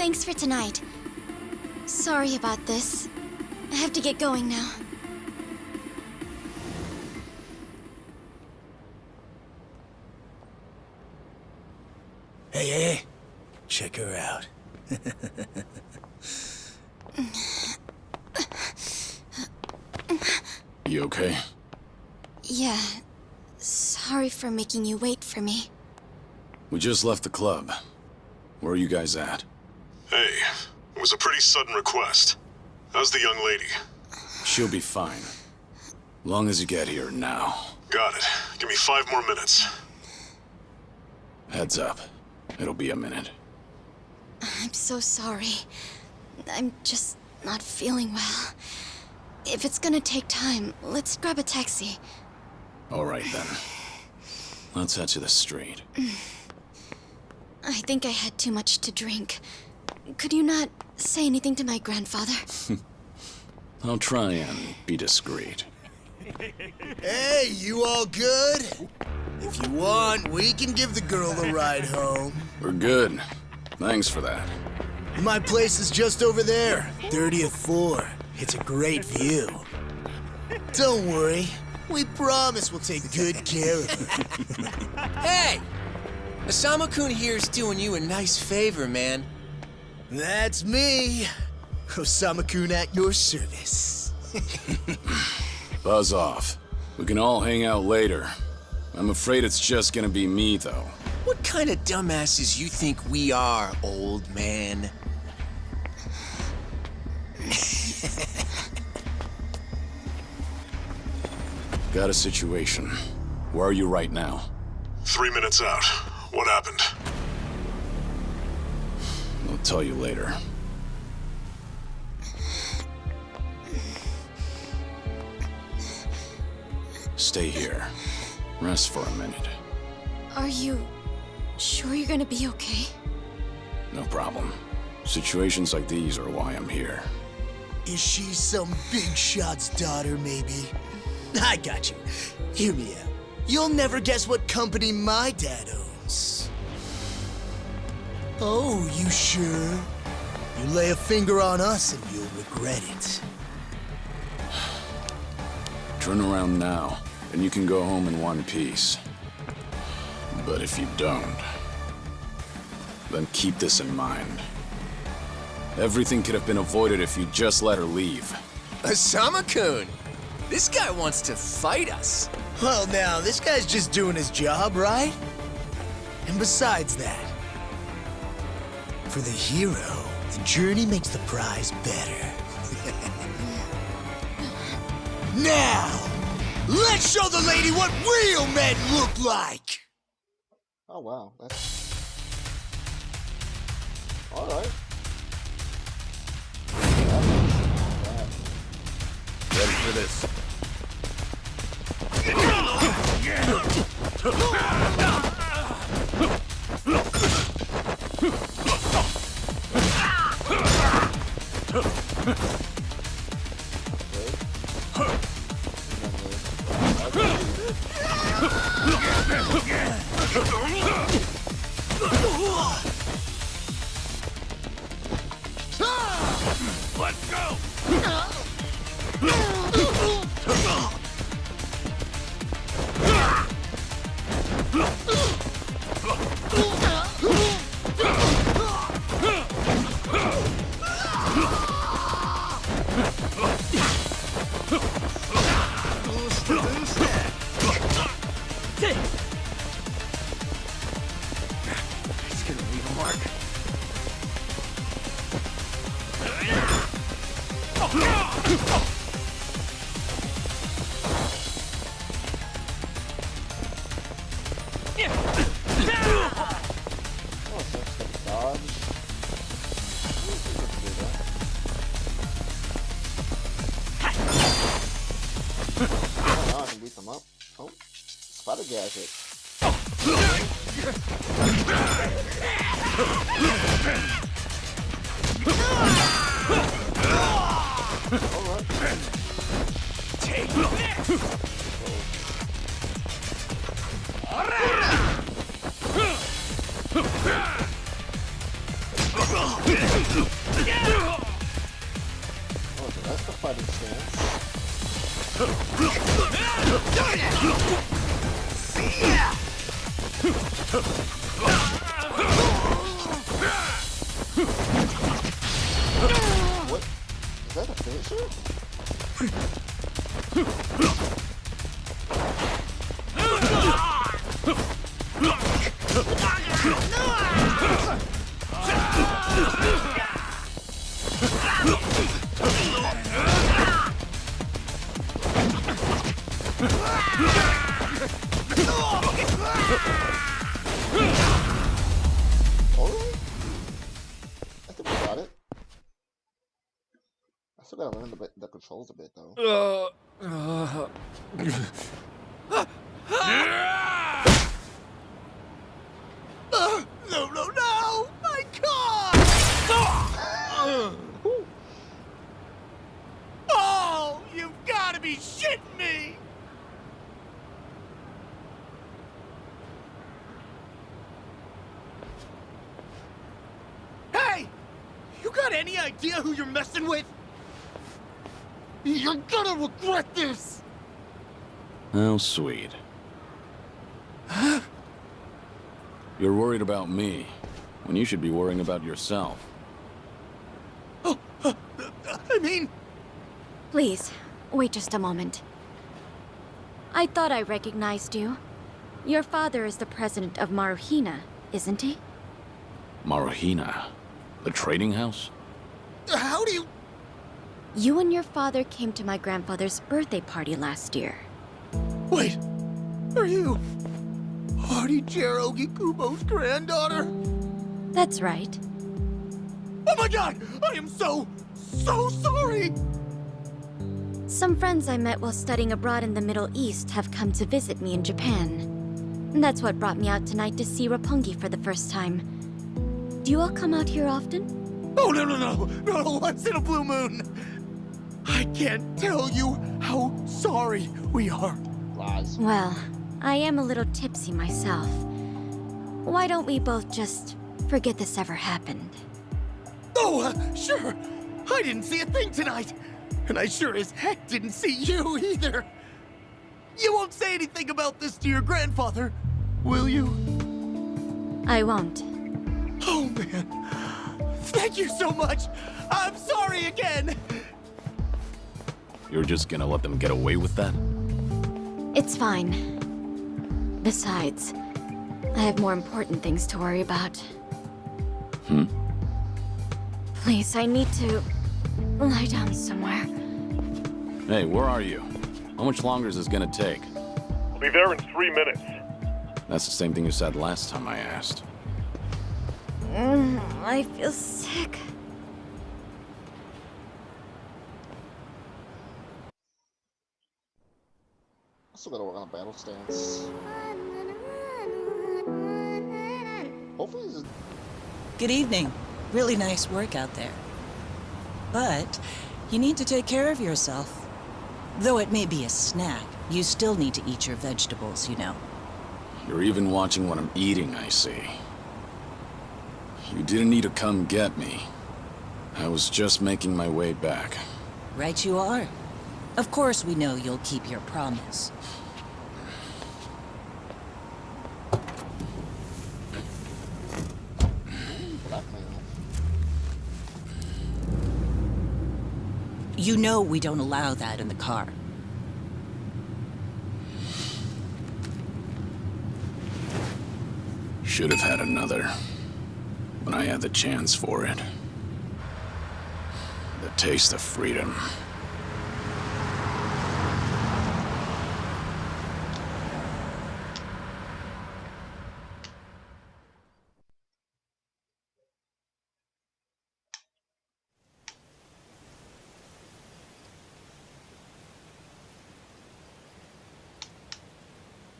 Thanks for tonight. Sorry about this. I have to get going now. Hey. Check her out. You okay? Yeah. Sorry for making you wait for me. We just left the club. Where are you guys at? Hey, it was a pretty sudden request. How's the young lady? She'll be fine. Long as you get here now. Got it. Give me 5 more minutes. Heads up. It'll be a minute. I'm so sorry. I'm just not feeling well. If it's gonna take time, let's grab a taxi. All right, then. Let's head to the street. I think I had too much to drink. Could you not say anything to my grandfather? I'll try and be discreet. Hey, you all good? If you want, we can give the girl a ride home. We're good. Thanks for that. My place is just over there, 30th floor. It's a great view. Don't worry. We promise we'll take good care of her. Hey! 𖢋🴳 here's doing you a nice favor, man. That's me. 𖢋🴳 at your service. Buzz off. We can all hang out later. I'm afraid it's just gonna be me, though. What kind of dumbasses you think we are, old man? Got a situation. Where are you right now? 3 minutes out. What happened? I'll tell you later. Stay here. Rest for a minute. Are you sure you're gonna be okay? No problem. Situations like these are why I'm here. Is she some big shot's daughter, maybe? I got you. Hear me out. You'll never guess what company my dad owns. Oh, you sure? You lay a finger on us and you'll regret it. Turn around now, and you can go home in one piece. But if you don't, then keep this in mind. Everything could have been avoided if you just let her leave. 𖢋🴳? This guy wants to fight us. Well, now, this guy's just doing his job, right? And besides that, for the hero, the journey makes the prize better. Now, let's show the lady what real men look like! Oh wow, that's alright. Ready for this. Let's go! It's gonna leave a mark. Oh, so it's the dodge. Oh, now I can beat them up. Oh, spider gadget. Alright. Take this! What? Is that a finisher? Alright. I think we got it. I still gotta learn the controls a bit though. No! My car! Oh, you've gotta be shitting me! Hey! You got any idea who you're messing with? You're gonna regret this! How sweet. You're worried about me, when you should be worrying about yourself. I mean... Please, wait just a moment. I thought I recognized you. Your father is the president of 𢋬△, isn't he? 𢋬△? The trading house? How do you... You and your father came to my grandfather's birthday party last year. Wait, are you... Hardy Cherokee Kubo's granddaughter? That's right. Oh my god! I am so sorry! Some friends I met while studying abroad in the Middle East have come to visit me in Japan. And that's what brought me out tonight to see 𝖀😅 for the first time. Do you all come out here often? Oh, no, once in a blue moon! I can't tell you how sorry we are. Lies. Well, I am a little tipsy myself. Why don't we both just forget this ever happened? Oh, sure. I didn't see a thing tonight. And I sure as heck didn't see you either. You won't say anything about this to your grandfather, will you? I won't. Oh, man. Thank you so much. I'm sorry again. You're just gonna let them get away with that? It's fine. Besides, I have more important things to worry about. Please, I need to lie down somewhere. Hey, where are you? How much longer is this gonna take? I'll be there in 3 minutes. That's the same thing you said last time I asked. I feel sick. I still gotta work on a battle stance. Hopefully this is... Good evening. Really nice work out there. But you need to take care of yourself. Though it may be a snack, you still need to eat your vegetables, you know. You're even watching what I'm eating, I see. You didn't need to come get me. I was just making my way back. Right you are. Of course we know you'll keep your promise. You know we don't allow that in the car. Should have had another, when I had the chance for it. The taste of freedom.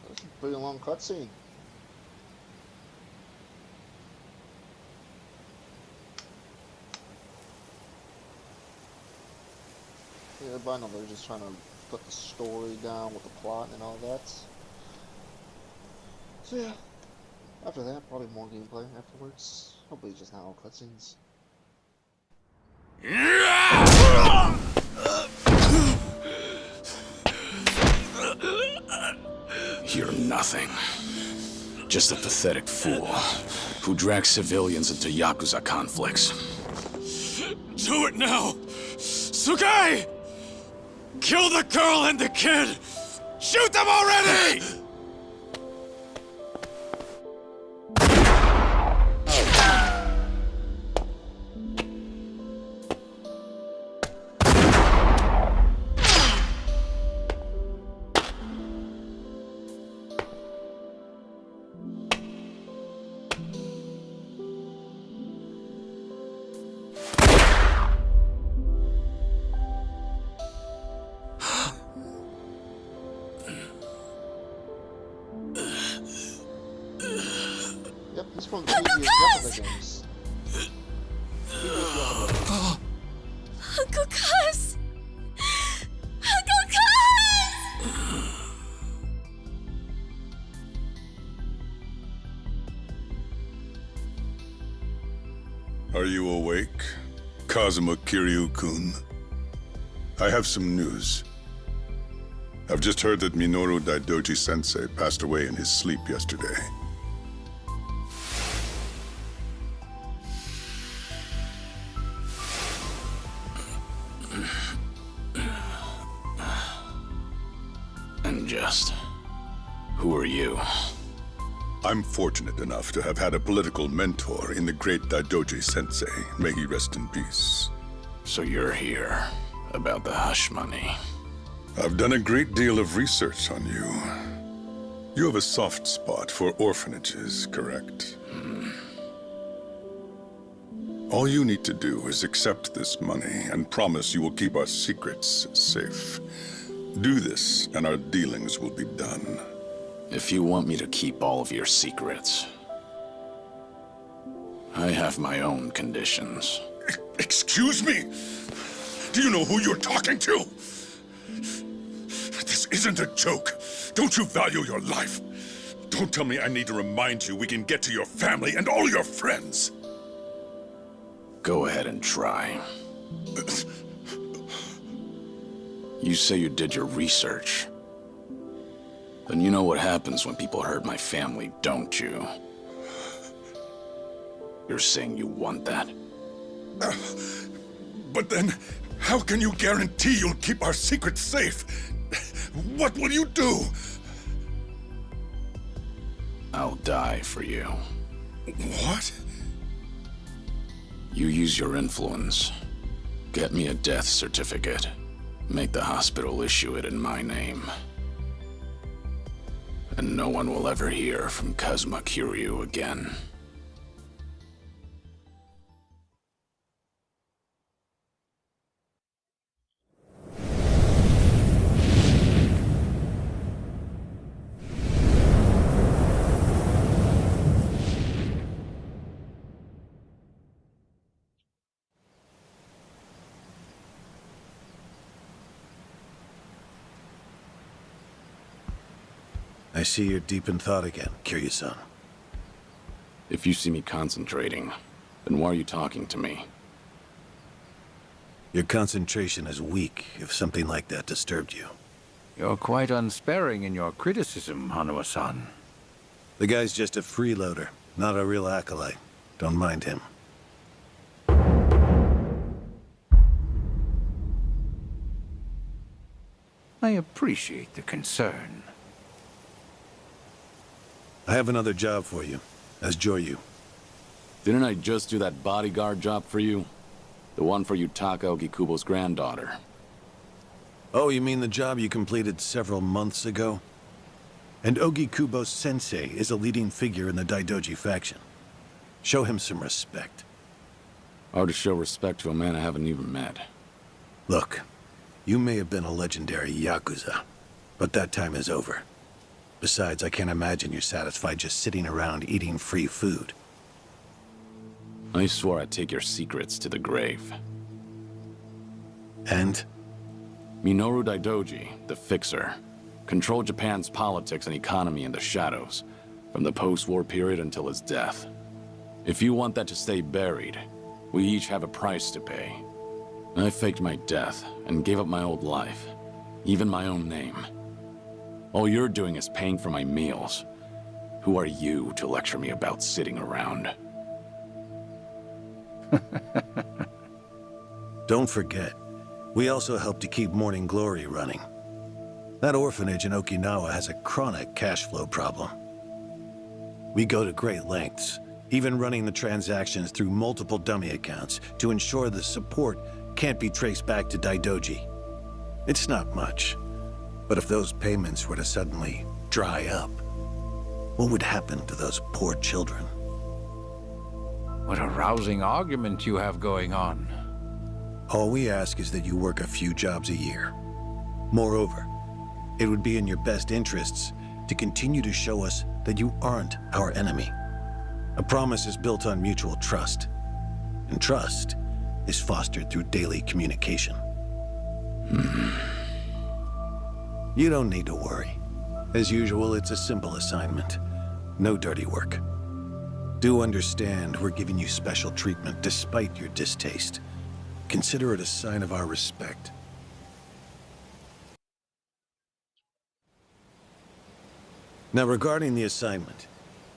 That's a pretty long cutscene. Yeah, by now they're just trying to put the story down with the plot and all that. So yeah, after that, probably more gameplay afterwards. Hopefully just not all cutscenes. You're nothing. Just a pathetic fool who drags civilians into Yakuza conflicts. Do it now! Sugai! Kill the girl and the kid! Shoot them already! Yep, he's from the previous Yakuza games. Uncle Cuz! Uncle Cuz! Are you awake, �𤤁🧀□kun? I have some news. I've just heard that Minoru Daidoji-sensei passed away in his sleep yesterday. And just... who are you? I'm fortunate enough to have had a political mentor in the great Daidoji-sensei. May he rest in peace. So you're here about the hush money. I've done a great deal of research on you. You have a soft spot for orphanages, correct? All you need to do is accept this money and promise you will keep our secrets safe. Do this, and our dealings will be done. If you want me to keep all of your secrets, I have my own conditions. Excuse me? Do you know who you're talking to? This isn't a joke. Don't you value your life? Don't tell me I need to remind you we can get to your family and all your friends. Go ahead and try. You say you did your research. Then you know what happens when people hurt my family, don't you? You're saying you want that? But then, how can you guarantee you'll keep our secrets safe? What will you do? I'll die for you. What? You use your influence. Get me a death certificate. Make the hospital issue it in my name. And no one will ever hear from �𤤁🧀□ again. I see you're deep in thought again, Kiryu-san. If you see me concentrating, then why are you talking to me? Your concentration is weak if something like that disturbed you. You're quite unsparing in your criticism, Hanuma-san. The guy's just a freeloader, not a real acolyte. Don't mind him. I appreciate the concern. I have another job for you, as Joyu. Didn't I just do that bodyguard job for you? The one for Yutaka Ogikubo's granddaughter. Oh, you mean the job you completed several months ago? And Ogikubo's sensei is a leading figure in the Daidoji faction. Show him some respect. Hard to show respect to a man I haven't even met. Look, you may have been a legendary Yakuza, but that time is over. Besides, I can't imagine you're satisfied just sitting around eating free food. I swore I'd take your secrets to the grave. And? Minoru Daidoji, the Fixer, controlled Japan's politics and economy in the shadows, from the post-war period until his death. If you want that to stay buried, we each have a price to pay. I faked my death and gave up my old life, even my own name. All you're doing is paying for my meals. Who are you to lecture me about sitting around? Don't forget, we also help to keep Morning Glory running. That orphanage in Okinawa has a chronic cash flow problem. We go to great lengths, even running the transactions through multiple dummy accounts to ensure the support can't be traced back to Daidoji. It's not much, but if those payments were to suddenly dry up, what would happen to those poor children? What a rousing argument you have going on. All we ask is that you work a few jobs a year. Moreover, it would be in your best interests to continue to show us that you aren't our enemy. A promise is built on mutual trust, and trust is fostered through daily communication. You don't need to worry. As usual, it's a simple assignment. No dirty work. Do understand we're giving you special treatment despite your distaste. Consider it a sign of our respect. Now, regarding the assignment,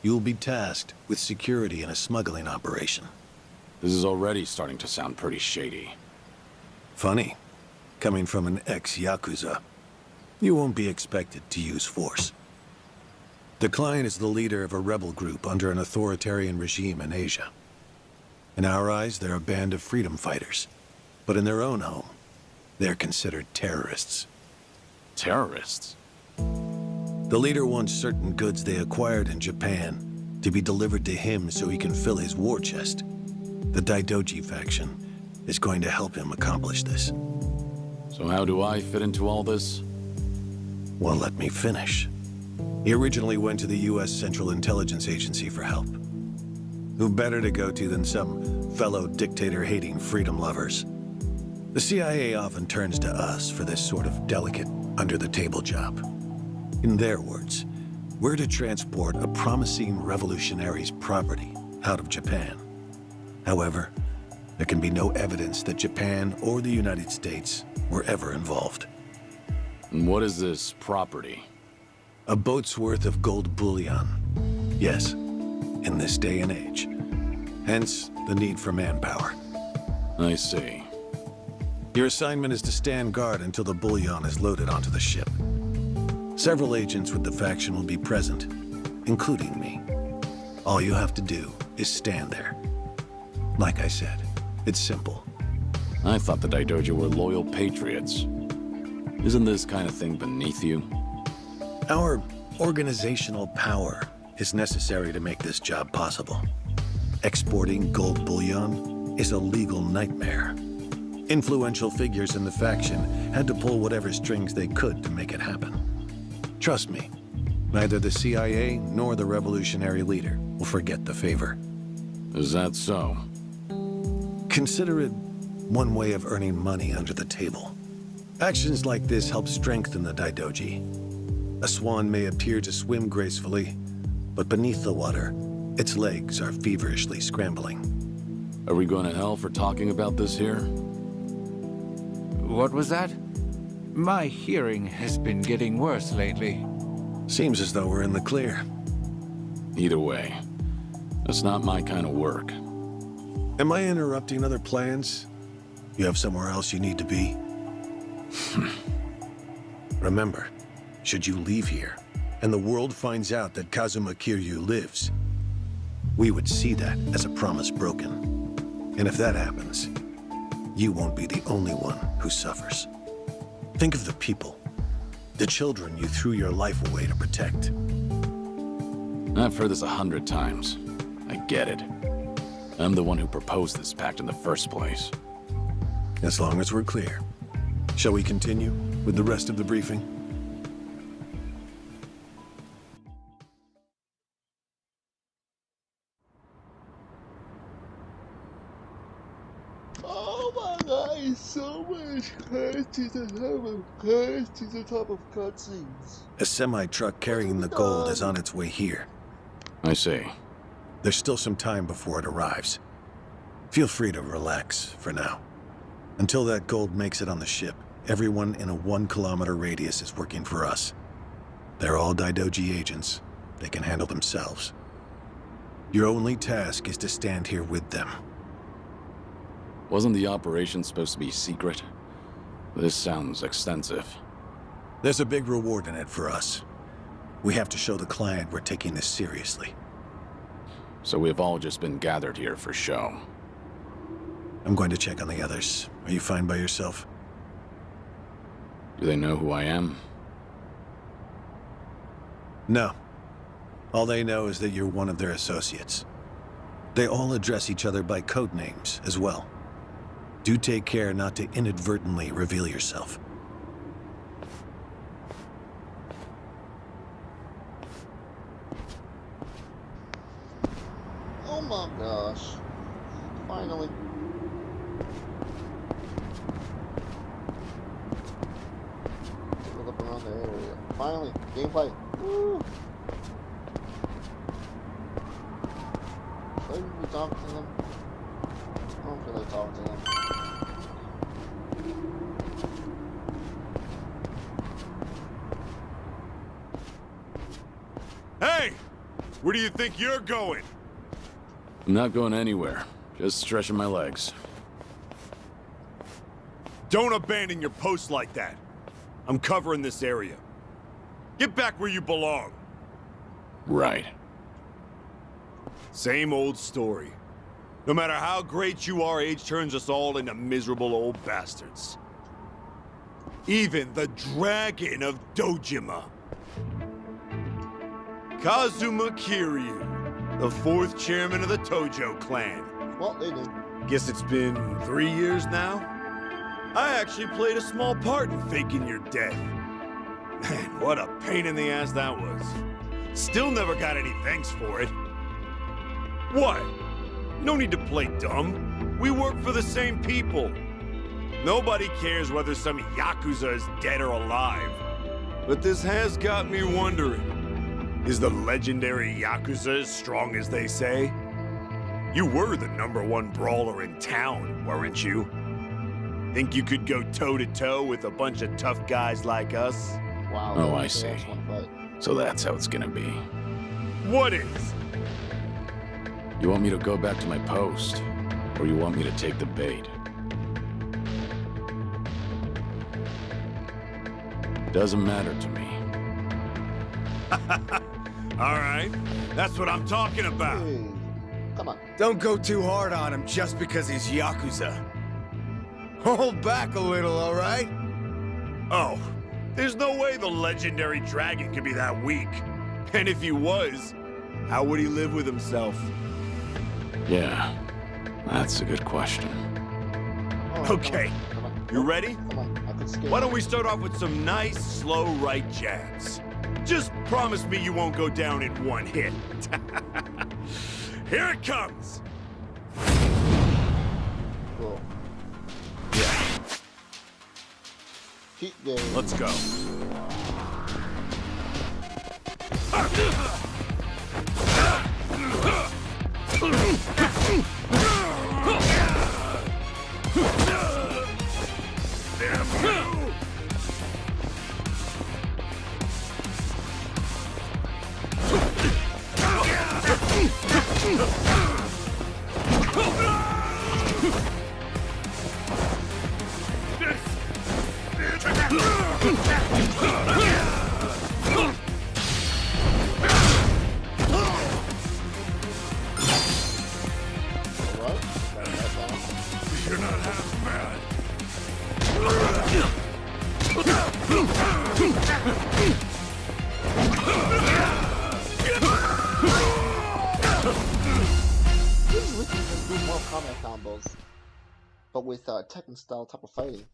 you will be tasked with security in a smuggling operation. This is already starting to sound pretty shady. Funny, coming from an ex-Yakuza. You won't be expected to use force. The client is the leader of a rebel group under an authoritarian regime in Asia. In our eyes, they're a band of freedom fighters. But in their own home, they're considered terrorists. Terrorists? The leader wants certain goods they acquired in Japan to be delivered to him so he can fill his war chest. The Daidoji faction is going to help him accomplish this. So how do I fit into all this? Well, let me finish. He originally went to the U.S. Central Intelligence Agency for help. Who better to go to than some fellow dictator-hating freedom lovers? The CIA often turns to us for this sort of delicate, under-the-table job. In their words, we're to transport a promising revolutionary's property out of Japan. However, there can be no evidence that Japan or the United States were ever involved. And what is this property? A boat's worth of gold bullion. Yes, in this day and age. Hence, the need for manpower. I see. Your assignment is to stand guard until the bullion is loaded onto the ship. Several agents with the faction will be present, including me. All you have to do is stand there. Like I said, it's simple. I thought the Daidoji were loyal patriots. Isn't this kind of thing beneath you? Our organizational power is necessary to make this job possible. Exporting gold bullion is a legal nightmare. Influential figures in the faction had to pull whatever strings they could to make it happen. Trust me, neither the CIA nor the revolutionary leader will forget the favor. Is that so? Consider it one way of earning money under the table. Actions like this help strengthen the Daidoji. A swan may appear to swim gracefully, but beneath the water, its legs are feverishly scrambling. Are we going to hell for talking about this here? What was that? My hearing has been getting worse lately. Seems as though we're in the clear. Either way, that's not my kind of work. Am I interrupting other plans? You have somewhere else you need to be? Remember, should you leave here, and the world finds out that Kazuma Kiryu lives, we would see that as a promise broken. And if that happens, you won't be the only one who suffers. Think of the people, the children you threw your life away to protect. I've heard this 100 times. I get it. I'm the one who proposed this pact in the first place. As long as we're clear. Shall we continue with the rest of the briefing? Oh my god, it's so much cutscenes on top of cutscenes. A semi-truck carrying the gold is on its way here. I see. There's still some time before it arrives. Feel free to relax for now. Until that gold makes it on the ship, everyone in a 1-kilometer radius is working for us. They're all Daidoji agents. They can handle themselves. Your only task is to stand here with them. Wasn't the operation supposed to be secret? This sounds extensive. There's a big reward in it for us. We have to show the client we're taking this seriously. So we've all just been gathered here for show. I'm going to check on the others. Are you fine by yourself? Do they know who I am? No. All they know is that you're one of their associates. They all address each other by code names as well. Do take care not to inadvertently reveal yourself. Oh my gosh. Finally. Take a look around the area. Finally, gameplay. Woo! Should we talk to them? I don't feel like talking to them. Hey! Where do you think you're going? I'm not going anywhere. Just stretching my legs. Don't abandon your post like that. I'm covering this area. Get back where you belong. Right. Same old story. No matter how great you are, age turns us all into miserable old bastards. Even the Dragon of Dojima. Kazuma Kiryu, the 4th chairman of the Tojo clan. Well, they do. Guess it's been 3 years now? I actually played a small part in faking your death. Man, what a pain in the ass that was. Still never got any thanks for it. What? No need to play dumb. We work for the same people. Nobody cares whether some Yakuza is dead or alive. But this has got me wondering. Is the legendary Yakuza as strong as they say? You were the #1 brawler in town, weren't you? Think you could go toe-to-toe with a bunch of tough guys like us? Wow. Oh, I see. So that's how it's gonna be. What is? You want me to go back to my post? Or you want me to take the bait? Doesn't matter to me. All right, that's what I'm talking about. Hey, come on. Don't go too hard on him just because he's Yakuza. Hold back a little, all right? Oh, there's no way the legendary dragon could be that weak. And if he was, how would he live with himself? Yeah, that's a good question. Oh, Okay, come on. you ready? Come on, I could skip. Why don't we start off with some nice, slow right jabs? Just promise me you won't go down in one hit. Here it comes! Cool. Yeah, Keep going. let's go. You're not half bad. We can do more combat combos, but with Tekken style type of fighting.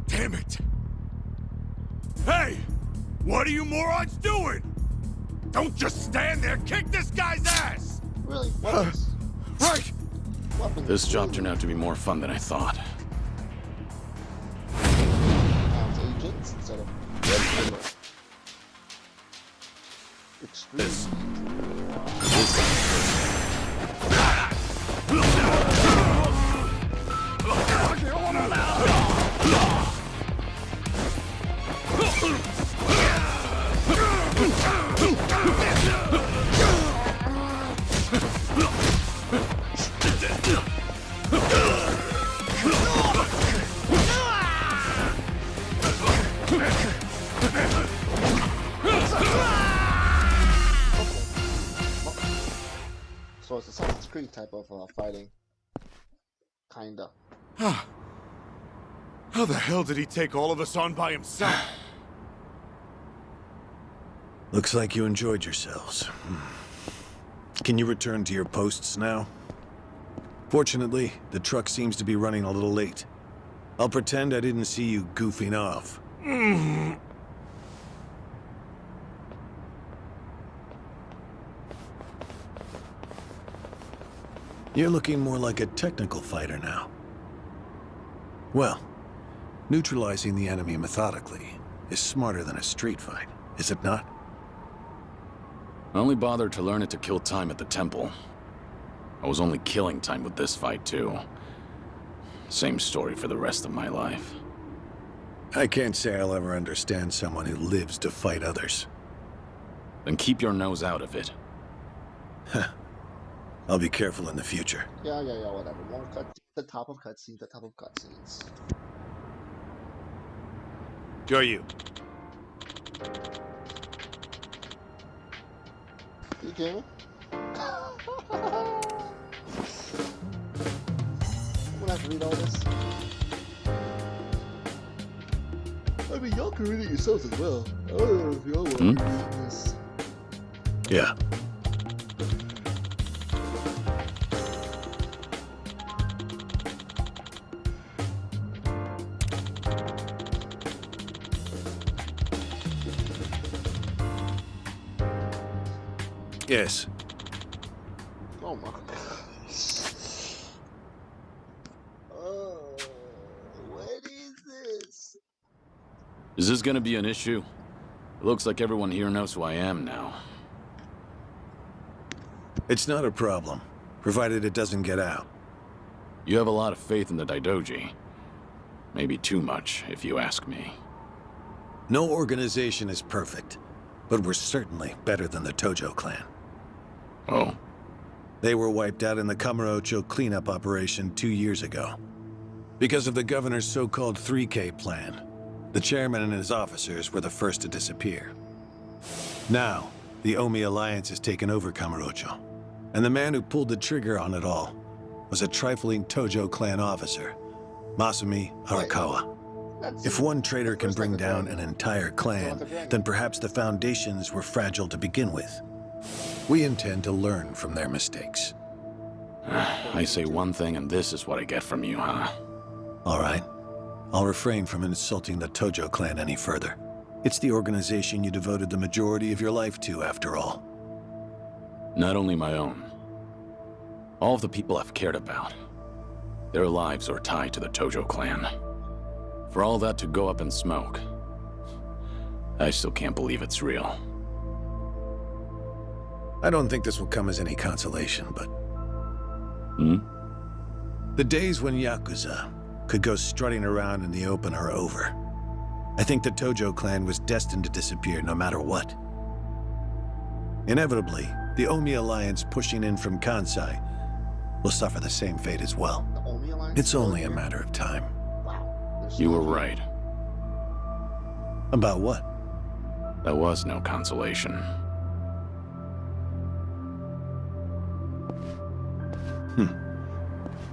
Damn it! Hey! What are you morons doing? Don't just stand there, kick this guy's ass! Really? Weapons. Right! Weapons. This job turned out to be more fun than I thought. Agents instead of extreme. So it's Assassin's Creed type of fighting. Kinda. How the hell did he take all of us on by himself? Looks like you enjoyed yourselves. Can you return to your posts now? Fortunately, the truck seems to be running a little late. I'll pretend I didn't see you goofing off. You're looking more like a technical fighter now. Well, neutralizing the enemy methodically is smarter than a street fight, is it not? I only bothered to learn it to kill time at the temple. I was only killing time with this fight, too. Same story for the rest of my life. I can't say I'll ever understand someone who lives to fight others. Then keep your nose out of it. I'll be careful in the future. Yeah, whatever. More the top of cutscenes. Go you. You kidding me? I'm gonna have to read all this. I mean, y'all can read it yourselves as well. I don't know if y'all want to read this. Yeah. Yes. Oh my gosh. Oh, what is this? Is this gonna be an issue? It looks like everyone here knows who I am now. It's not a problem, provided it doesn't get out. You have a lot of faith in the Daidoji. Maybe too much, if you ask me. No organization is perfect, but we're certainly better than the Tojo clan. Oh? They were wiped out in the �𖤕 cleanup operation 2 years ago. Because of the governor's so-called 3K plan, the chairman and his officers were the first to disappear. Now, the Omi Alliance has taken over �𖤕, and the man who pulled the trigger on it all was a trifling Tojo clan officer, Masumi Arakawa. If one traitor can bring down an entire clan, then perhaps the foundations were fragile to begin with. We intend to learn from their mistakes. I say one thing and this is what I get from you, huh? All right. I'll refrain from insulting the Tojo clan any further. It's the organization you devoted the majority of your life to, after all. Not only my own. All of the people I've cared about. Their lives are tied to the Tojo clan. For all that to go up in smoke, I still can't believe it's real. I don't think this will come as any consolation, but... The days when Yakuza could go strutting around in the open are over. I think the Tojo clan was destined to disappear no matter what. Inevitably, the Omi Alliance pushing in from Kansai will suffer the same fate as well. The Omi Alliance? It's only a matter of time. Wow. You were right. About what? There was no consolation.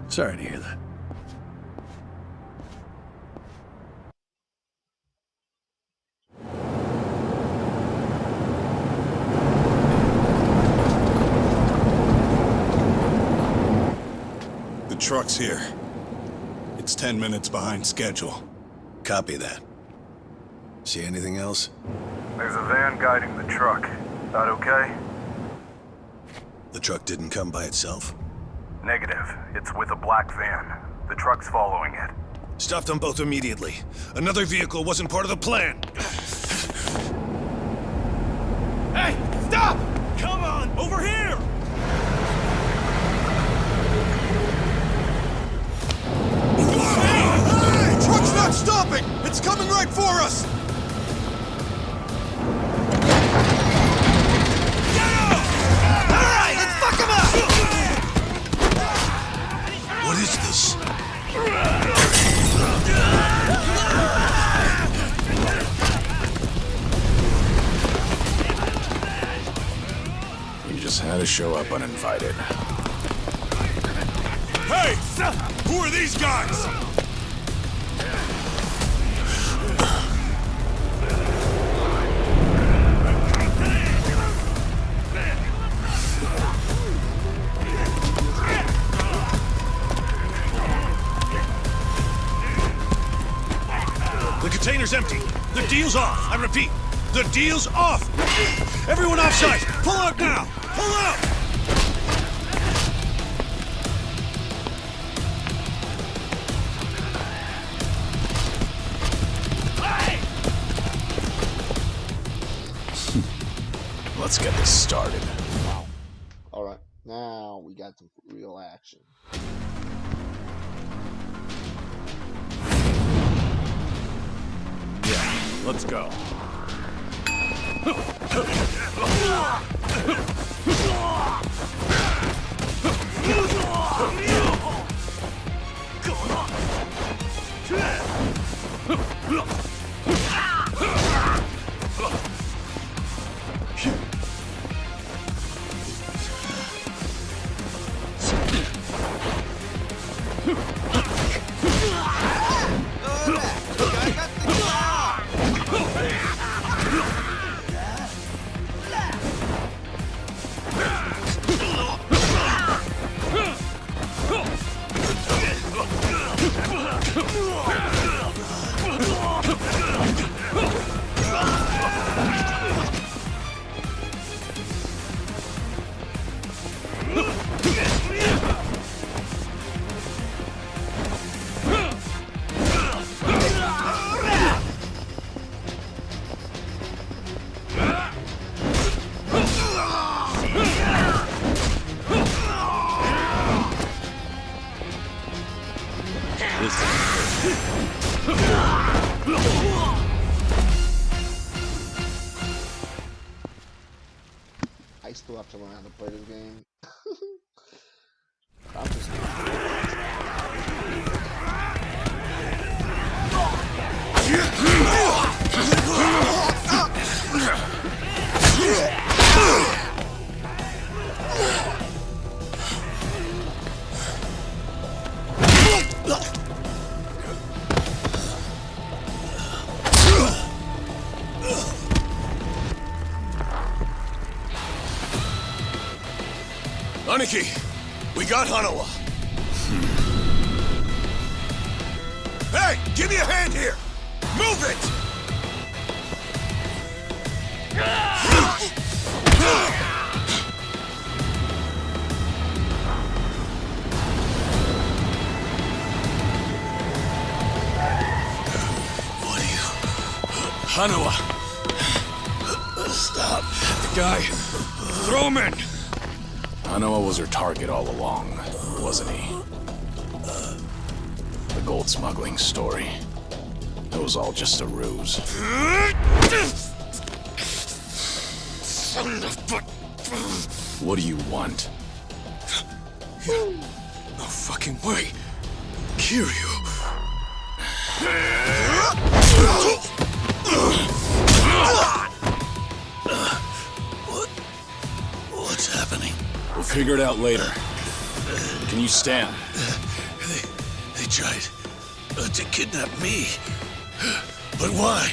Sorry to hear that. The truck's here. It's 10 minutes behind schedule. Copy that. See anything else? There's a van guiding the truck. That okay? The truck didn't come by itself? Negative. It's with a black van. The truck's following it. Stop them both immediately. Another vehicle wasn't part of the plan. Hey, stop! Come on, over here! Hey! Truck's not stopping! It's coming right for us! You just had to show up uninvited. Hey! Who are these guys? The container's empty. The deal's off. I repeat, the deal's off. Everyone offside. Pull out now. Pull out. Let's get this started. Wow. Alright, now we got some real action. Yeah, let's go. I still have to learn how to play this game. I'm just Aniki, we got Hanawa. Hey, give me a hand here. Move it. What are you? Hanawa. Stop. The guy. Throw him in. Hanawa was her target all along, wasn't he? The gold smuggling story. It was all just a ruse. What do you want? No fucking way. Kiryu. What's happening? We'll figure it out later. Can you stand? They tried to kidnap me. But why?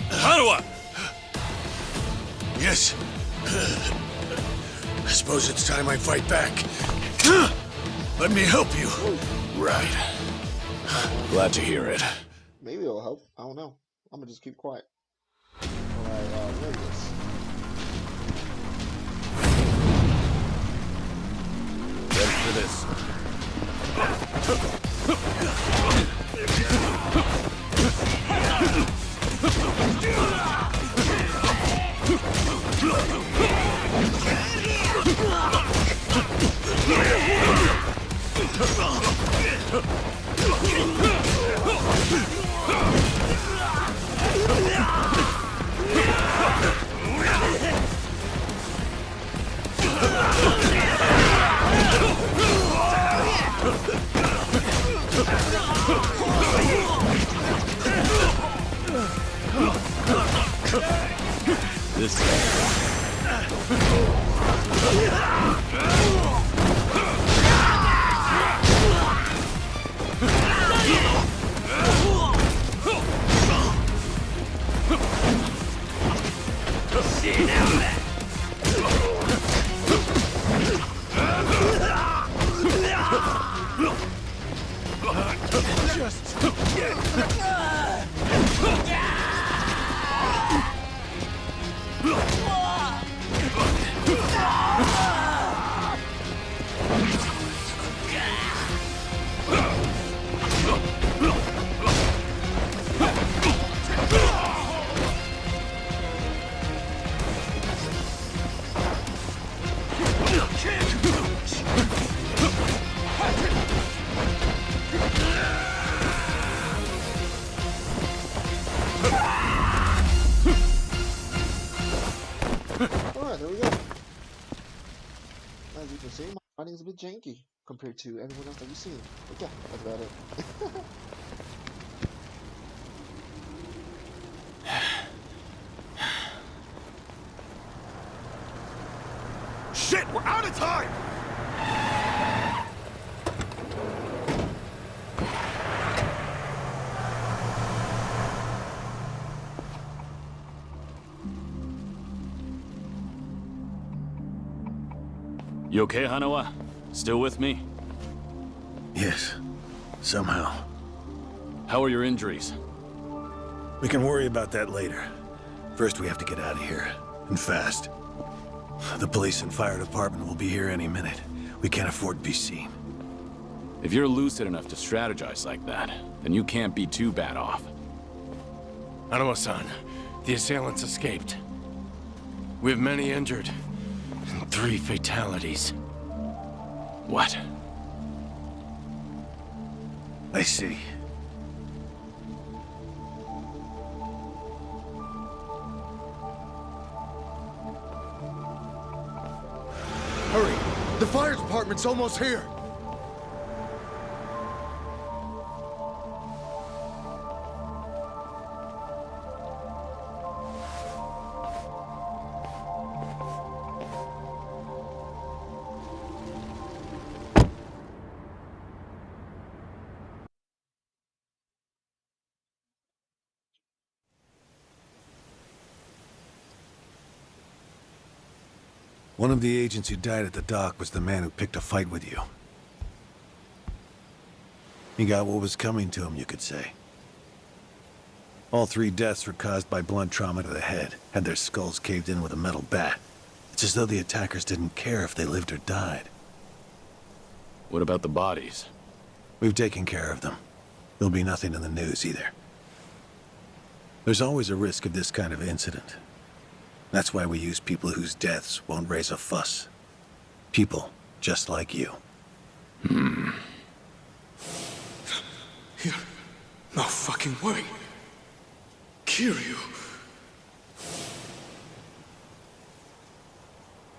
Hanawa! Yes. I suppose it's time I fight back. Let me help you. Right. Glad to hear it. maybe it'll help. I don't know. I'm gonna just keep quiet. Alright, where is this? Ready for this. This Alright, there we go. As you can see, my fighting is a bit janky compared to anyone else that you've seen. But yeah, that's about it. Shit, we're out of time! You okay, Hanawa? Still with me? Yes. Somehow. How are your injuries? We can worry about that later. First, we have to get out of here. And fast. The police and fire department will be here any minute. We can't afford to be seen. If you're lucid enough to strategize like that, then you can't be too bad off. Hanawa-san, the assailants escaped. We have many injured. And 3 fatalities. What? I see. Hurry! The fire department's almost here! One of the agents who died at the dock was the man who picked a fight with you. He got what was coming to him, you could say. All 3 deaths were caused by blunt trauma to the head, had their skulls caved in with a metal bat. It's as though the attackers didn't care if they lived or died. What about the bodies? We've taken care of them. There'll be nothing in the news either. There's always a risk of this kind of incident. That's why we use people whose deaths won't raise a fuss. People just like you. Here. No fucking way. Kiryu.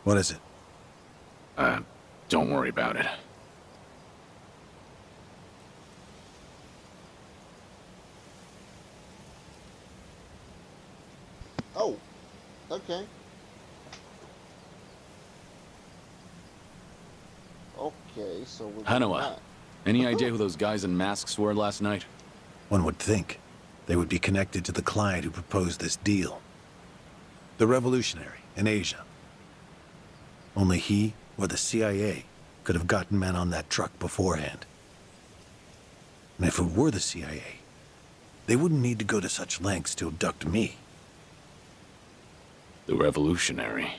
What is it? Don't worry about it. Oh, okay. Okay, so we're Hanawa, any idea who those guys in masks were last night? One would think they would be connected to the client who proposed this deal. The revolutionary in Asia. Only he or the CIA could have gotten men on that truck beforehand. And if it were the CIA, they wouldn't need to go to such lengths to abduct me. The revolutionary.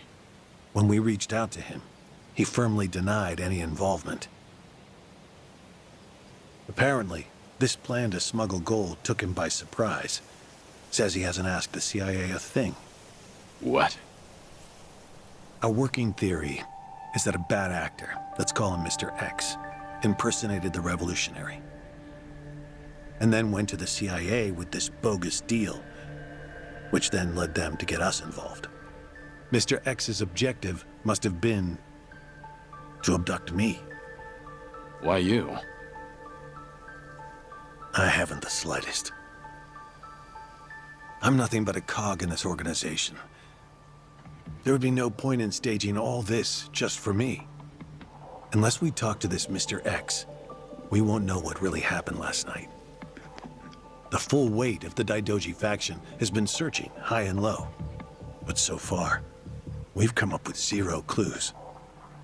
When we reached out to him, he firmly denied any involvement. Apparently, this plan to smuggle gold took him by surprise. Says he hasn't asked the CIA a thing. What? Our working theory is that a bad actor, let's call him Mr. X, impersonated the revolutionary. And then went to the CIA with this bogus deal, which then led them to get us involved. Mr. X's objective must have been to abduct me. Why you? I haven't the slightest. I'm nothing but a cog in this organization. There would be no point in staging all this just for me. Unless we talk to this Mr. X, we won't know what really happened last night. The full weight of the Daidoji faction has been searching high and low. But so far, we've come up with 0 clues.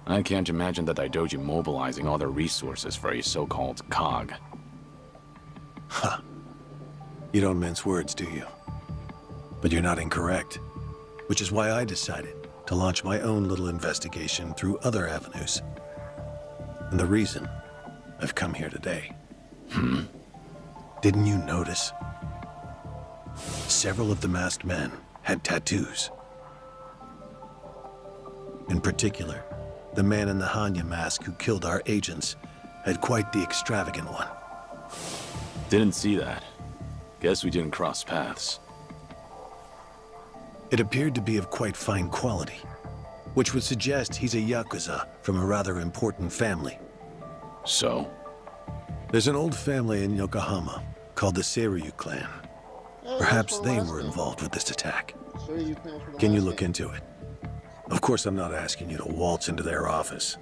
I can't imagine the Daidoji mobilizing all their resources for a so-called cog. Huh. You don't mince words, do you? But you're not incorrect. Which is why I decided to launch my own little investigation through other avenues. And the reason I've come here today. Didn't you notice? Several of the masked men had tattoos. In particular, the man in the Hanya mask who killed our agents had quite the extravagant one. Didn't see that. Guess we didn't cross paths. It appeared to be of quite fine quality, which would suggest he's a Yakuza from a rather important family. So? There's an old family in Yokohama called the Seiryu clan. Perhaps they were involved with this attack. Can you look into it? Of course, I'm not asking you to waltz into their office.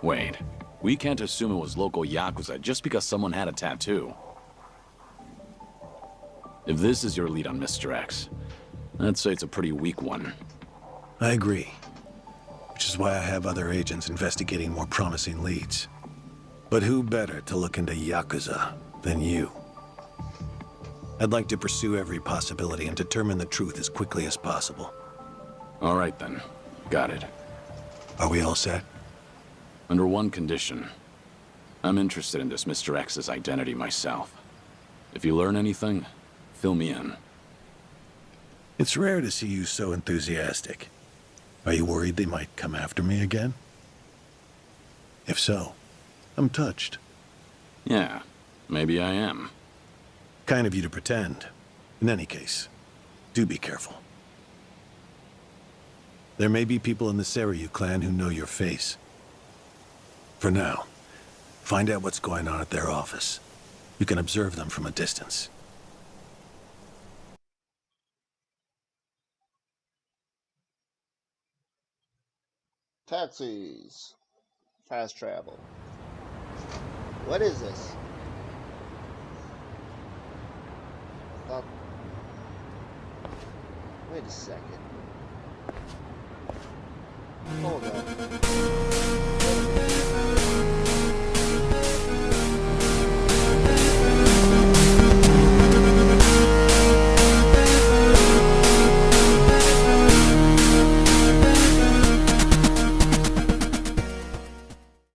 Wait, we can't assume it was local Yakuza just because someone had a tattoo. If this is your lead on Mr. X, I'd say it's a pretty weak one. I agree. Which is why I have other agents investigating more promising leads. But who better to look into Yakuza than you? I'd like to pursue every possibility and determine the truth as quickly as possible. All right then. Got it. Are we all set? Under one condition. I'm interested in this Mr. X's identity myself. If you learn anything, fill me in. It's rare to see you so enthusiastic. Are you worried they might come after me again? If so, I'm touched. Yeah, maybe I am. Kind of you to pretend. In any case, do be careful. There may be people in the Seiryu clan who know your face. For now, find out what's going on at their office. You can observe them from a distance. Taxis. Fast travel. What is this? Wait a second.